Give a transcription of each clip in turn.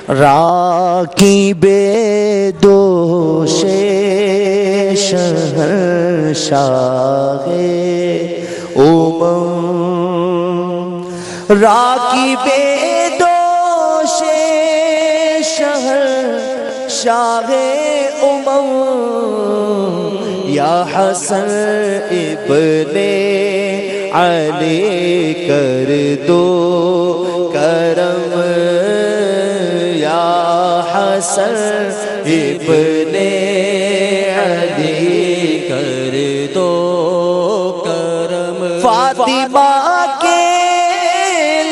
راکب دوش شہنشاہ راکب دوش شہنشاہ یا حسن ابن علی کر دو کرم یا حسن ابن علی کر دو کرم فاطمہ کے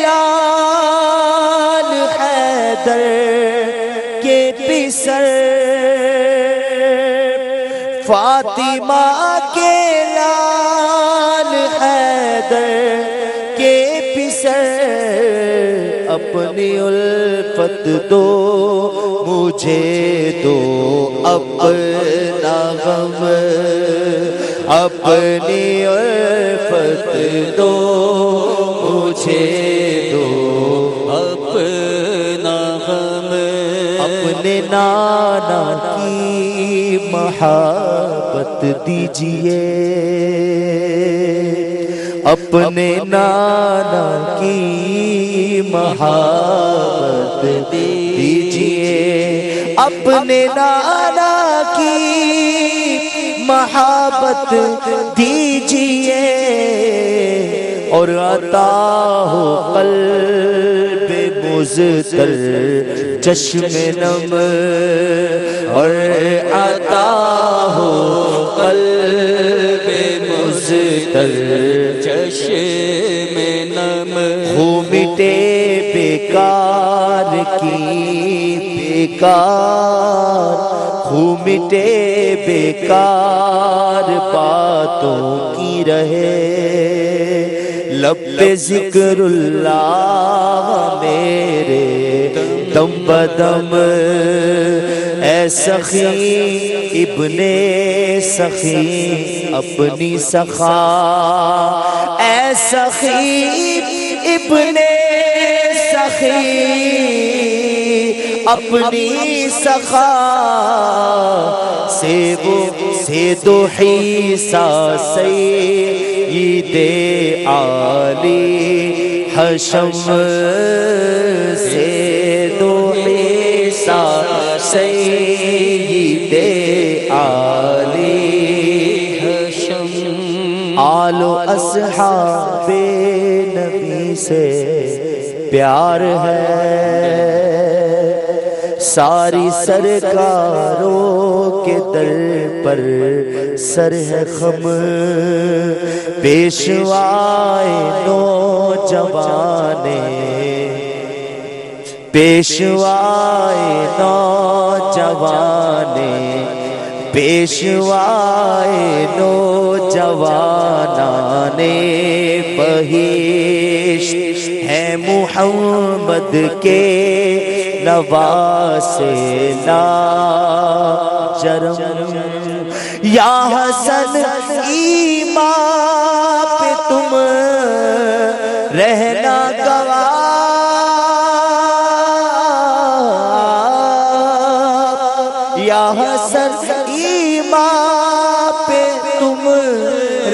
لال حیدر کے پسر فاطمہ کے لال حیدر کے پسر اپنی الفت دو مجھے دو اپنا غم اپنی الفت دو مجھے دو اپنا غم اپنے نانا کی محبت دیجئے اپنے نانا کی محبت دیجئے اپنے نانا کی محبت دیجئے اور عطا ہو قلب مزتر چشم نم اور عطا ہو قلب مزتر چشم نم ہو مٹے بیکار کی بیکار ہو مٹے بیکار باتوں کی رہے لب پہ ذکر اللہ میرے دم بدم اے سخی ابن سخی اپنی سخا اے سخی ابن سخی اپنی سخا سے دو حصہ سید عالی حشم سے دو حصہ سید عالی حشم آل و اصحاب نبی سے پیار ہے ساری سرکاروں کے در پر سر ہے خم پیشوائے نوجوانے پیشوائے نوجوانے پیشوائے نوجوانانے بہشت ہے محمد کے نواسے لاجرم یا حسن ایمان پہ تم رہنا گواہ یا حسن ایمان پہ تم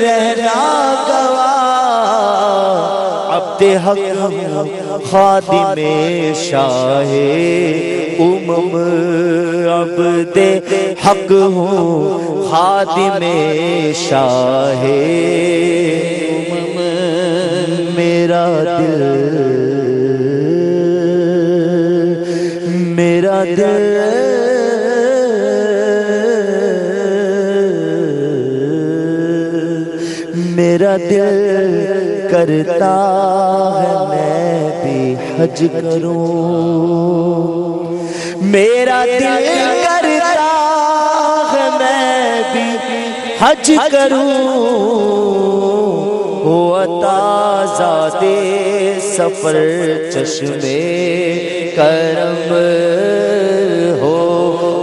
رہنا گواہ عبد حق خادم شاہ امم عبد حق ہوں خادم شاہ امم میرا دل میرا دل میرا دل کرتا ہے میں بھی حج کروں میرا دل کرتا ہے میں بھی حج کروں ہو عطا زادے سفر چشمے کرم ہو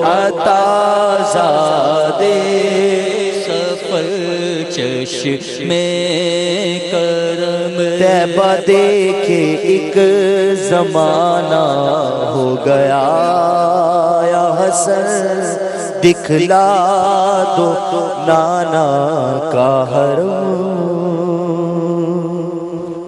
عطا زادے سفر چشمے کرم طیبہ دیکھے ایک زمانہ ہو گیا یا حسن دکھلا دو نانا کا حرم